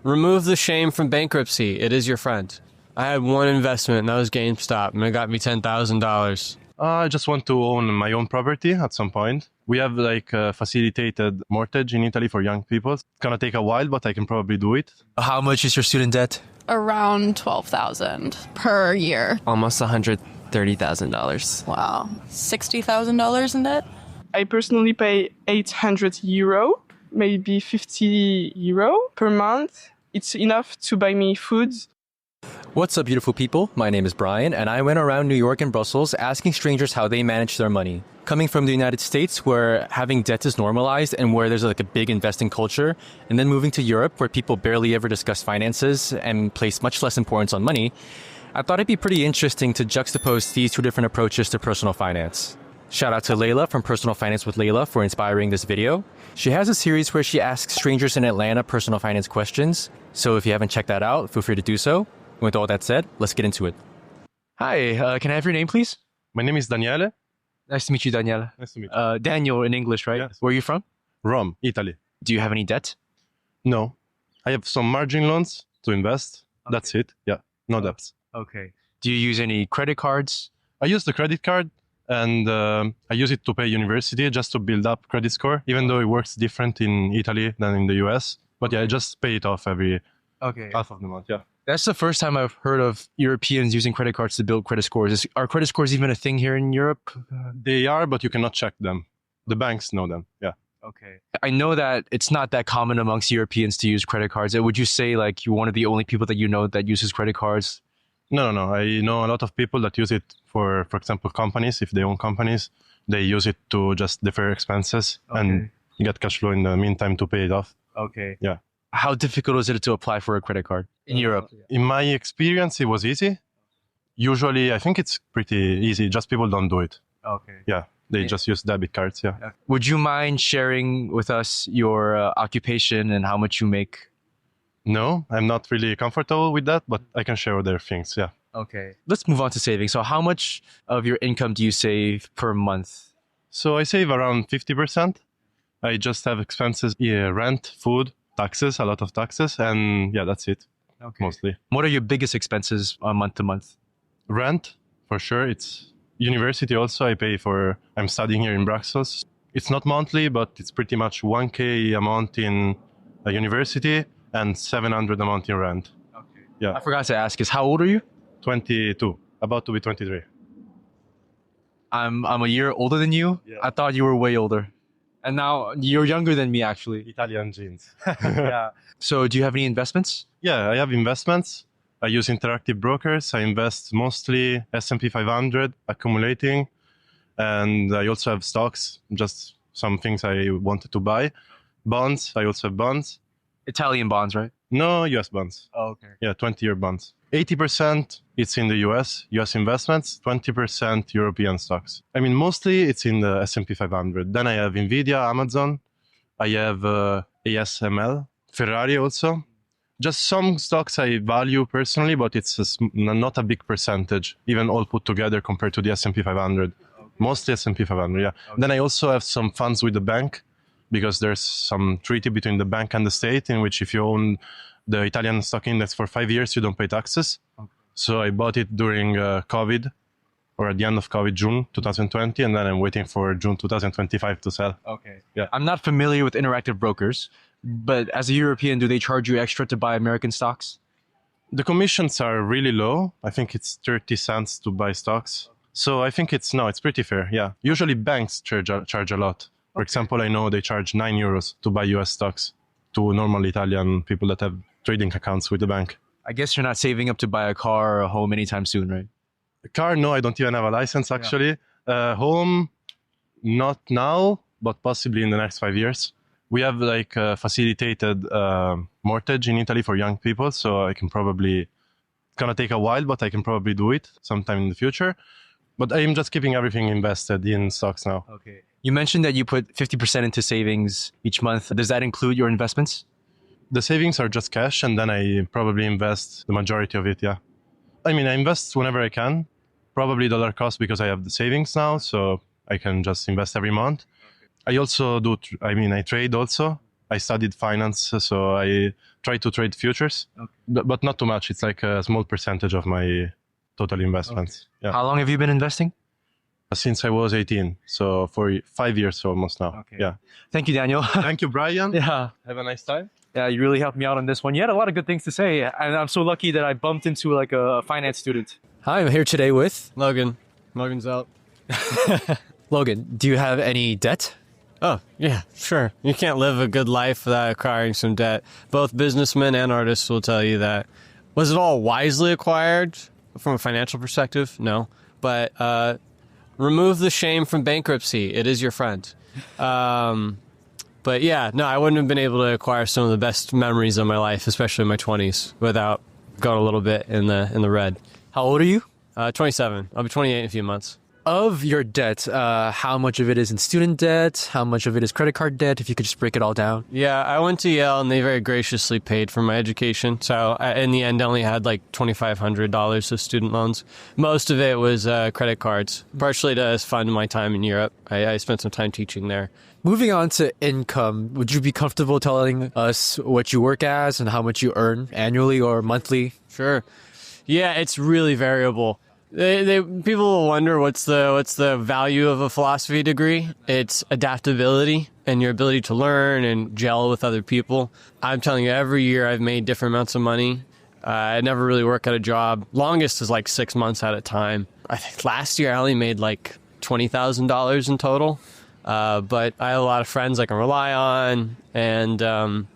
Remove the shame from bankruptcy. It is your friend. I had one investment, and that was GameStop, and it got me $10,000. I just want to own my own property at some point. We have like a facilitated mortgage in Italy for young people. It's gonna take a while, but I can probably do it. How much is your student debt? Around $12,000 per year. Almost $130,000. Wow. $60,000 in debt? I personally pay €800, maybe €50 per month. It's enough to buy me food. What's up, beautiful people? My name is Brian, and I went around New York and Brussels asking strangers how they manage their money. Coming from the United States, where having debt is normalized and where there's like a big investing culture, and then moving to Europe, where people barely ever discuss finances and place much less importance on money, I thought it'd be pretty interesting to juxtapose these two different approaches to personal finance. Shout out to Layla from Personal Finance with Layla for inspiring this video. She has a series where she asks strangers in Atlanta personal finance questions, so if you haven't checked that out, feel free to do so. With all that said, let's get into it. Hi, can I have your name, please? My name is Daniele. Nice to meet you, Daniele. Nice to meet you. Daniel in English, right? Yes. Where are you from? Rome, Italy. Do you have any debt? No. I have some margin loans to invest. Okay. That's it. Yeah. No debts. Okay. Do you use any credit cards? I use the credit card and I use it to pay university just to build up credit score, even though it works different in Italy than in the US. But yeah, I just pay it off every half of the month. Yeah. That's the first time I've heard of Europeans using credit cards to build credit scores. Are credit scores even a thing here in Europe? They are, but you cannot check them. The banks know them. Yeah. Okay. I know that it's not that common amongst Europeans to use credit cards. Would you say like you're one of the only people that you know that uses credit cards? No. I know a lot of people that use it for example, companies. If they own companies, they use it to just defer expenses and get cash flow in the meantime to pay it off. Okay. Yeah. How difficult is it to apply for a credit card in Europe? In my experience, it was easy. Usually, I think it's pretty easy. Just people don't do it. Okay. Yeah. They just use debit cards. Yeah. Would you mind sharing with us your occupation and how much you make? No, I'm not really comfortable with that, but I can share other things. Yeah. Okay. Let's move on to saving. So how much of your income do you save per month? So I save around 50%. I just have expenses, rent, food, taxes, a lot of taxes, and yeah, that's it. Okay. Mostly. What are your biggest expenses month to month? Rent, for sure. It's university also. I'm studying here in Brussels. It's not monthly, but it's pretty much 1K a month in a university and 700 a month in rent. Okay. Yeah. I forgot to ask, how old are you? 22, about to be 23. I'm a year older than you. Yeah. I thought you were way older. And now you're younger than me, actually. Italian genes. Yeah. So do you have any investments? Yeah, I have investments. I use interactive brokers. I invest mostly S&P 500, accumulating. And I also have stocks, just some things I wanted to buy. Bonds, I also have bonds. Italian bonds, right? No, US bonds. Oh, okay. Yeah, 20-year bonds. 80% it's in the US investments, 20% European stocks. I mean, mostly it's in the S&P 500. Then I have Nvidia, Amazon. I have ASML, Ferrari also. Just some stocks I value personally, but it's not a big percentage, even all put together compared to the S&P 500. Okay. Mostly S&P 500, yeah. Okay. Then I also have some funds with the bank, because there's some treaty between the bank and the state in which if you own the Italian stock index for 5 years, you don't pay taxes. Okay. So I bought it during COVID, or at the end of COVID, June 2020, and then I'm waiting for June 2025 to sell. Okay. Yeah. I'm not familiar with interactive brokers, but as a European, do they charge you extra to buy American stocks? The commissions are really low. I think it's 30 cents to buy stocks. So I think it's pretty fair. Yeah. Usually banks charge a lot. For example, I know they charge €9 to buy US stocks to normal Italian people that have trading accounts with the bank. I guess you're not saving up to buy a car or a home anytime soon, right? A car, no, I don't even have a license actually. Yeah. Home, not now, but possibly in the next 5 years. We have like a facilitated mortgage in Italy for young people, so it's gonna take a while, but I can probably do it sometime in the future. But I'm just keeping everything invested in stocks now. Okay. You mentioned that you put 50% into savings each month. Does that include your investments? The savings are just cash, and then I probably invest the majority of it, yeah. I mean, I invest whenever I can, probably dollar cost because I have the savings now, so I can just invest every month. I also I trade also. I studied finance, so I try to trade futures, but not too much. It's like a small percentage of my total investments. Yeah. How long have you been investing? Since I was 18, so for 5 years almost now. Okay. Yeah. Thank you, Daniel. Thank you, Brian. Yeah. Have a nice time. Yeah, you really helped me out on this one. You had a lot of good things to say, and I'm so lucky that I bumped into like a finance student. Hi, I'm here today with Logan. Logan's out. Logan. Do you have any debt? Oh, yeah, sure. You can't live a good life without acquiring some debt. Both businessmen and artists will tell you that. Was it all wisely acquired from a financial perspective? No. But remove the shame from bankruptcy. It is your friend. But yeah, no, I wouldn't have been able to acquire some of the best memories of my life, especially in my 20s, without going a little bit in the red. How old are you? 27. I'll be 28 in a few months. Of your debt, how much of it is in student debt? How much of it is credit card debt? If you could just break it all down. Yeah, I went to Yale, and they very graciously paid for my education. So in the end, I only had like $2,500 of student loans. Most of it was credit cards, partially to fund my time in Europe. I spent some time teaching there. Moving on to income, would you be comfortable telling us what you work as and how much you earn annually or monthly? Sure. Yeah, it's really variable. People will wonder what's the value of a philosophy degree. It's adaptability and your ability to learn and gel with other people. I'm telling you, every year I've made different amounts of money. I never really work at a job. Longest is like 6 months at a time. I think last year I only made like $20,000 in total. But I have a lot of friends I can rely on, and live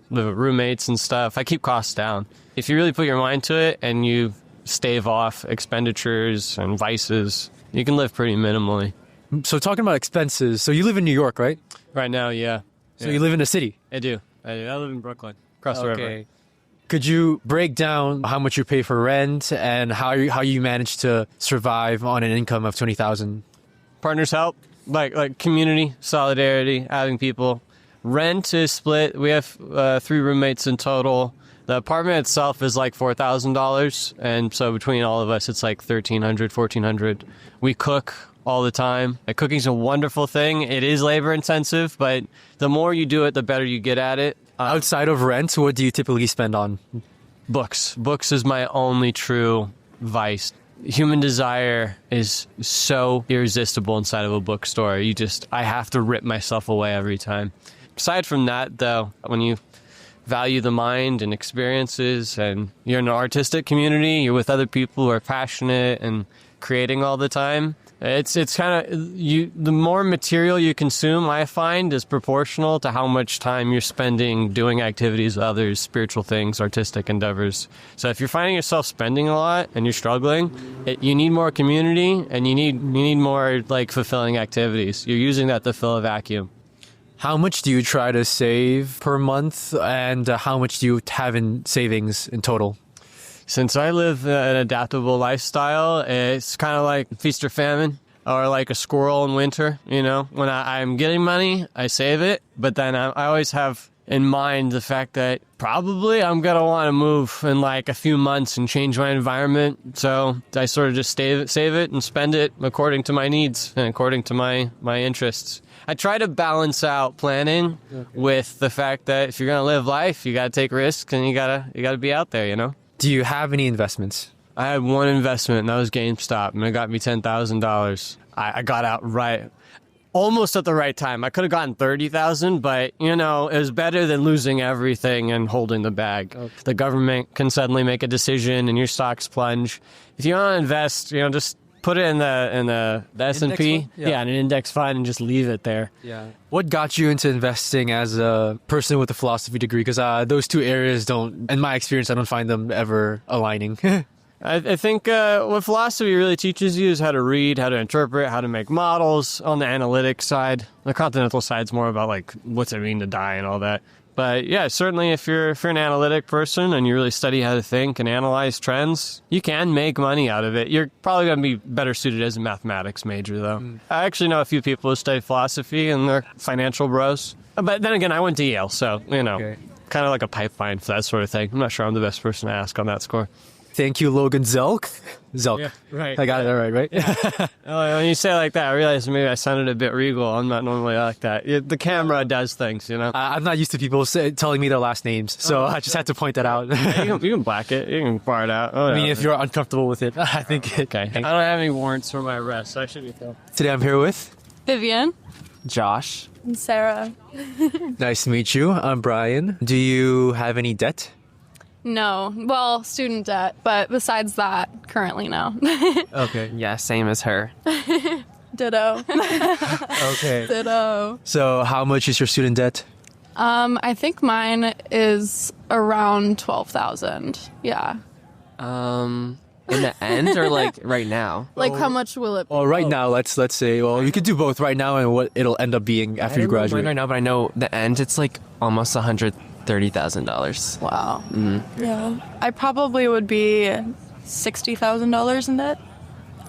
with roommates and stuff. I keep costs down. If you really put your mind to it and you stave off expenditures and vices, you can live pretty minimally. So talking about expenses, so you live in New York, right? Right now, yeah. So you live in a city? I do. I live in Brooklyn, across the river. Could you break down how much you pay for rent and how you manage to survive on an income of $20,000? Partners help, like community, solidarity, having people. Rent is split. We have 3 roommates in total. The apartment itself is like $4,000, and so between all of us, it's like $1,300, $1,400. We cook all the time. Cooking's a wonderful thing. It is labor intensive, but the more you do it, the better you get at it. Outside of rent, what do you typically spend on? Books. Books is my only true vice. Human desire is so irresistible inside of a bookstore. I have to rip myself away every time. Aside from that, though, when you value the mind and experiences, and you're in an artistic community, you're with other people who are passionate and creating all the time, it's kind of the more material you consume, I find, is proportional to how much time you're spending doing activities with others, spiritual things, artistic endeavors. So if you're finding yourself spending a lot and you're struggling, you need more community, and you need more like fulfilling activities. You're using that to fill a vacuum. How much do you try to save per month, and how much do you have in savings in total? Since I live an adaptable lifestyle, it's kind of like feast or famine, or like a squirrel in winter. When I'm getting money, I save it, but then I always have in mind the fact that probably I'm going to want to move in like a few months and change my environment. So I sort of just save it and spend it according to my needs and according to my interests. I try to balance out planning with the fact that if you're going to live life, you got to take risks, and you got to be out there, Do you have any investments? I had one investment, and that was GameStop, and it got me $10,000. I got out almost at the right time. I could have gotten $30,000, but it was better than losing everything and holding the bag. Okay. The government can suddenly make a decision, and your stocks plunge. If you want to invest, just put it in the S&P, in an index fund, and just leave it there. Yeah. What got you into investing as a person with a philosophy degree? Because those two areas in my experience, I don't find them ever aligning. I think what philosophy really teaches you is how to read, how to interpret, how to make models on the analytic side. The continental side's more about like what's it mean to die and all that. But yeah, certainly if you're an analytic person and you really study how to think and analyze trends, you can make money out of it. You're probably going to be better suited as a mathematics major, though. I actually know a few people who study philosophy, and they're financial bros. But then again, I went to Yale, so, kind of like a pipeline for that sort of thing. I'm not sure I'm the best person to ask on that score. Thank you, Logan Zelk. Zelk. Yeah, right. I got it all right? Oh, when you say it like that, I realize maybe I sounded a bit regal. I'm not normally like that. The camera does things, you know? I'm not used to people telling me their last names, so I just had to point that out. You can black it. You can bar it out. I mean, if you're uncomfortable with it, I think Okay. I don't have any warrants for my arrest, so I should be fine. Today I'm here with... Vivian Josh. and Sarah. Nice to meet you. I'm Brian. Do you have any debt? No. Well, student debt, but besides that, currently no. Okay. Yeah, same as her. Ditto. Okay. Ditto. So how much is your student debt? I think mine is around 12,000. Yeah. In the end or like right now? Like, how much will it be? Well, right now, let's say, well, you could do both right now and what it'll end up being after you graduate. Right now, but I know the end, it's like almost $130,000. Wow. Yeah. I probably would be $60,000 in debt.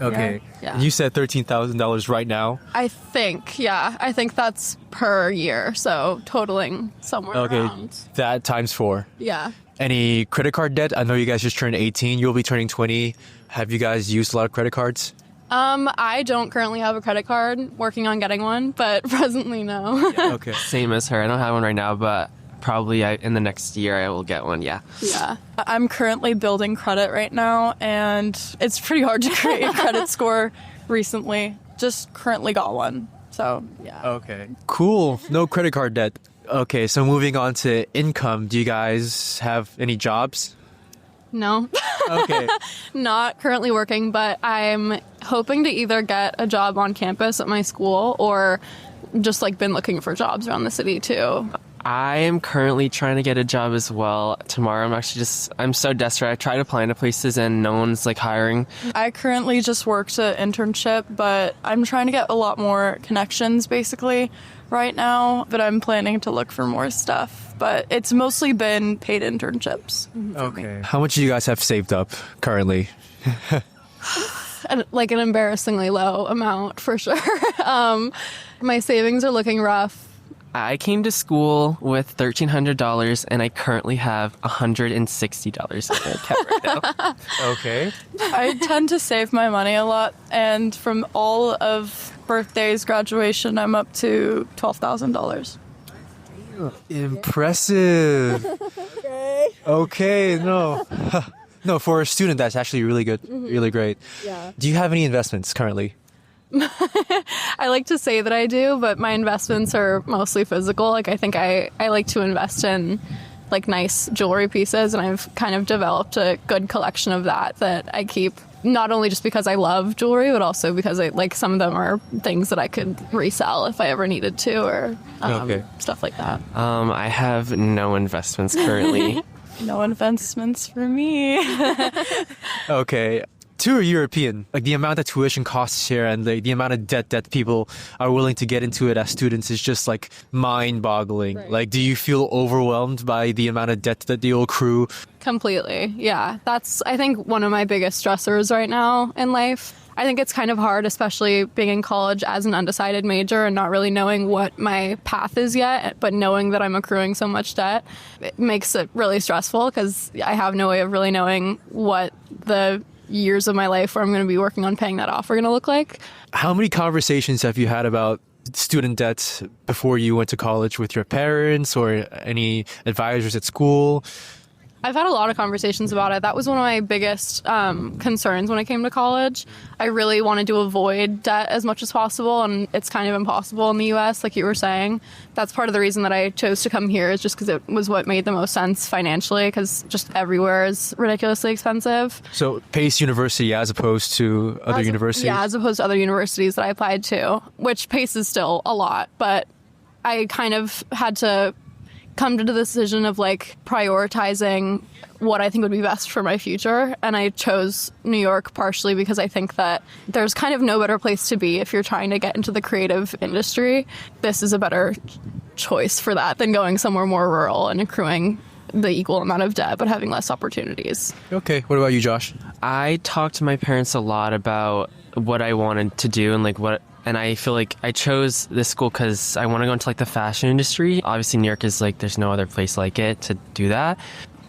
Okay. Yeah. You said $13,000 right now. I think, yeah. I think that's per year. So totaling somewhere Okay. around. That times 4. Yeah. Any credit card debt? I know you guys just turned 18. You'll be turning 20. Have you guys used a lot of credit cards? I don't currently have a credit card. Working on getting one, but presently no. Okay. Same as her. I don't have one right now, but probably in the next year I will get one, yeah. Yeah. I'm currently building credit right now, and it's pretty hard to create a credit score recently. Just currently got one. So, yeah. Okay. Cool. No credit card debt. Okay, so moving on to income. Do you guys have any jobs? No. Okay. Not currently working, but I'm hoping to either get a job on campus at my school or just like been looking for jobs around the city too. I am currently trying to get a job as well. Tomorrow I'm so desperate. I tried applying to places and no one's like hiring. I currently just worked an internship, but I'm trying to get a lot more connections basically right now, but I'm planning to look for more stuff. But it's mostly been paid internships. Okay. How much do you guys have saved up currently? Like an embarrassingly low amount for sure. My savings are looking rough. I came to school with $1,300 and I currently have $160 in my account right now. Okay. I tend to save my money a lot, and from all of birthdays, graduation, I'm up to $12,000. Impressive. Okay, no. No, for a student, that's actually really good. Really great. Yeah. Do you have any investments currently? I like to say that I do, but my investments are mostly physical. Like, I think I like to invest in like nice jewelry pieces, and I've kind of developed a good collection of that I keep, not only just because I love jewelry, but also because I like some of them are things that I could resell if I ever needed to, or stuff like that. I have no investments currently. No investments for me. Okay. To a European, like the amount of tuition costs here and the amount of debt that people are willing to get into it as students is just like mind-boggling. Right. Like, do you feel overwhelmed by the amount of debt that you'll accrue? Completely. Yeah. That's, I think, one of my biggest stressors right now in life. I think it's kind of hard, especially being in college as an undecided major and not really knowing what my path is yet, but knowing that I'm accruing so much debt, it makes it really stressful because I have no way of really knowing what the years of my life where I'm going to be working on paying that off are going to look like. How many conversations have you had about student debt before you went to college with your parents or any advisors at school? I've had a lot of conversations about it. That was one of my biggest concerns when I came to college. I really wanted to avoid debt as much as possible, and it's kind of impossible in the U.S., like you were saying. That's part of the reason that I chose to come here, is just because it was what made the most sense financially, because just everywhere is ridiculously expensive. So Pace University as opposed to other universities? Yeah, as opposed to other universities that I applied to, which Pace is still a lot, but I kind of had to come to the decision of like prioritizing what I think would be best for my future. And I chose New York partially because I think that there's kind of no better place to be if you're trying to get into the creative industry. This is a better choice for that than going somewhere more rural and accruing the equal amount of debt but having less opportunities. Okay. What about you, Josh? I talked to my parents a lot about what I wanted to do and I feel like I chose this school because I want to go into like the fashion industry. Obviously, New York is like, there's no other place like it to do that.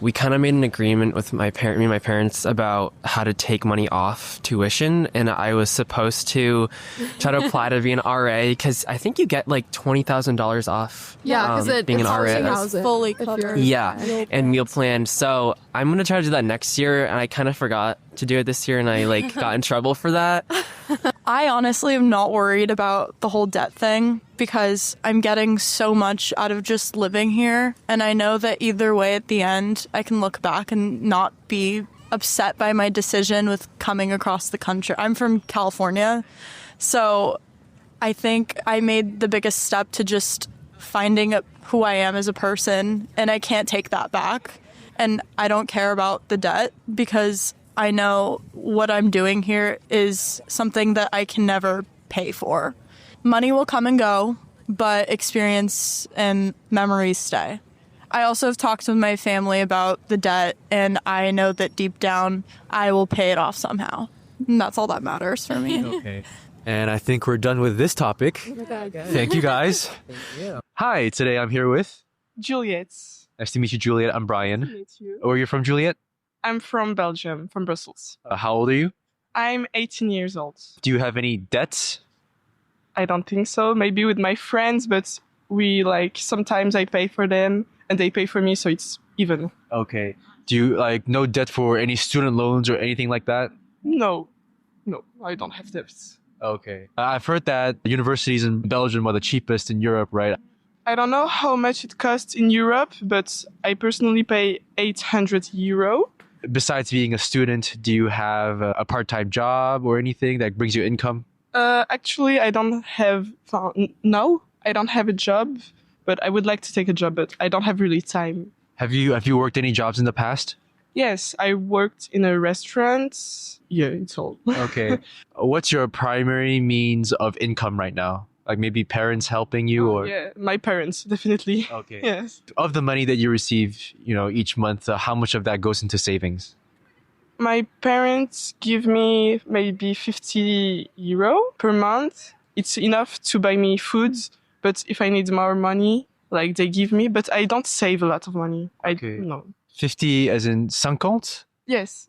we kind of made an agreement with me and my parents about how to take money off tuition, and I was supposed to try to apply to be an RA because I think you get like $20,000 off. Yeah, because being an RA. It's fully covered. Yeah, and meal plan. So I'm gonna try to do that next year, and I kind of forgot to do it this year, and I like got in trouble for that. I honestly am not worried about the whole debt thing because I'm getting so much out of just living here. And I know that either way at the end, I can look back and not be upset by my decision with coming across the country. I'm from California. So I think I made the biggest step to just finding who I am as a person. And I can't take that back. And I don't care about the debt because I know what I'm doing here is something that I can never pay for. Money will come and go, but experience and memories stay. I also have talked with my family about the debt, and I know that deep down I will pay it off somehow. And that's all that matters for me. Okay. And I think we're done with this topic. Thank you, guys. Hi, today I'm here with Juliette. Nice to meet you, Juliette. I'm Brian. Nice to meet you. Where are you from, Juliette? I'm from Belgium, from Brussels. How old are you? I'm 18 years old. Do you have any debts? I don't think so. Maybe with my friends, but sometimes I pay for them and they pay for me, so it's even. Okay. Do you no debt for any student loans or anything like that? No, I don't have debts. Okay. I've heard that universities in Belgium are the cheapest in Europe, right? I don't know how much it costs in Europe, but I personally pay €800. Besides being a student, do you have a part-time job or anything that brings you income? Actually, I don't have a job, but I would like to take a job, but I don't have really time. Have you worked any jobs in the past? Yes, I worked in a restaurant. Yeah, it's all. Okay. What's your primary means of income right now? Like maybe parents helping you or? Yeah, my parents, definitely. Okay. Yes. Of the money that you receive, each month, how much of that goes into savings? My parents give me maybe €50 per month. It's enough to buy me food, but if I need more money, they give me, but I don't save a lot of money. Okay. No. 50 as in 50? Yes.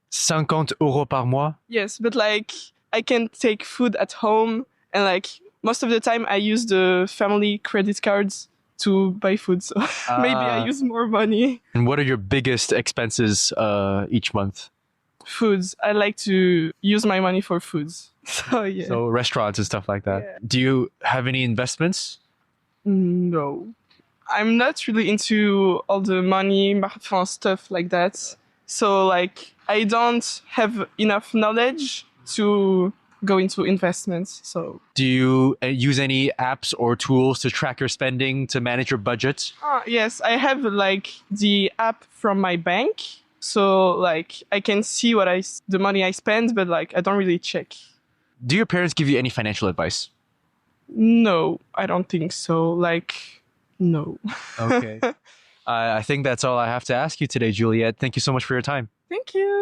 50 euros par mois? Yes, but I can take food at home and most of the time I use the family credit cards to buy food, so maybe I use more money. And what are your biggest expenses each month? Foods. I like to use my money for foods. So yeah. So restaurants and stuff like that. Yeah. Do you have any investments? No. I'm not really into all the money stuff like that. So I don't have enough knowledge to go into investments. So do you use any apps or tools to track your spending, to manage your budget? Yes, I have the app from my bank. So I can see the money I spend, but I don't really check. Do your parents give you any financial advice? No, I don't think so. No. Okay. I think that's all I have to ask you today, Juliette. Thank you so much for your time. Thank you.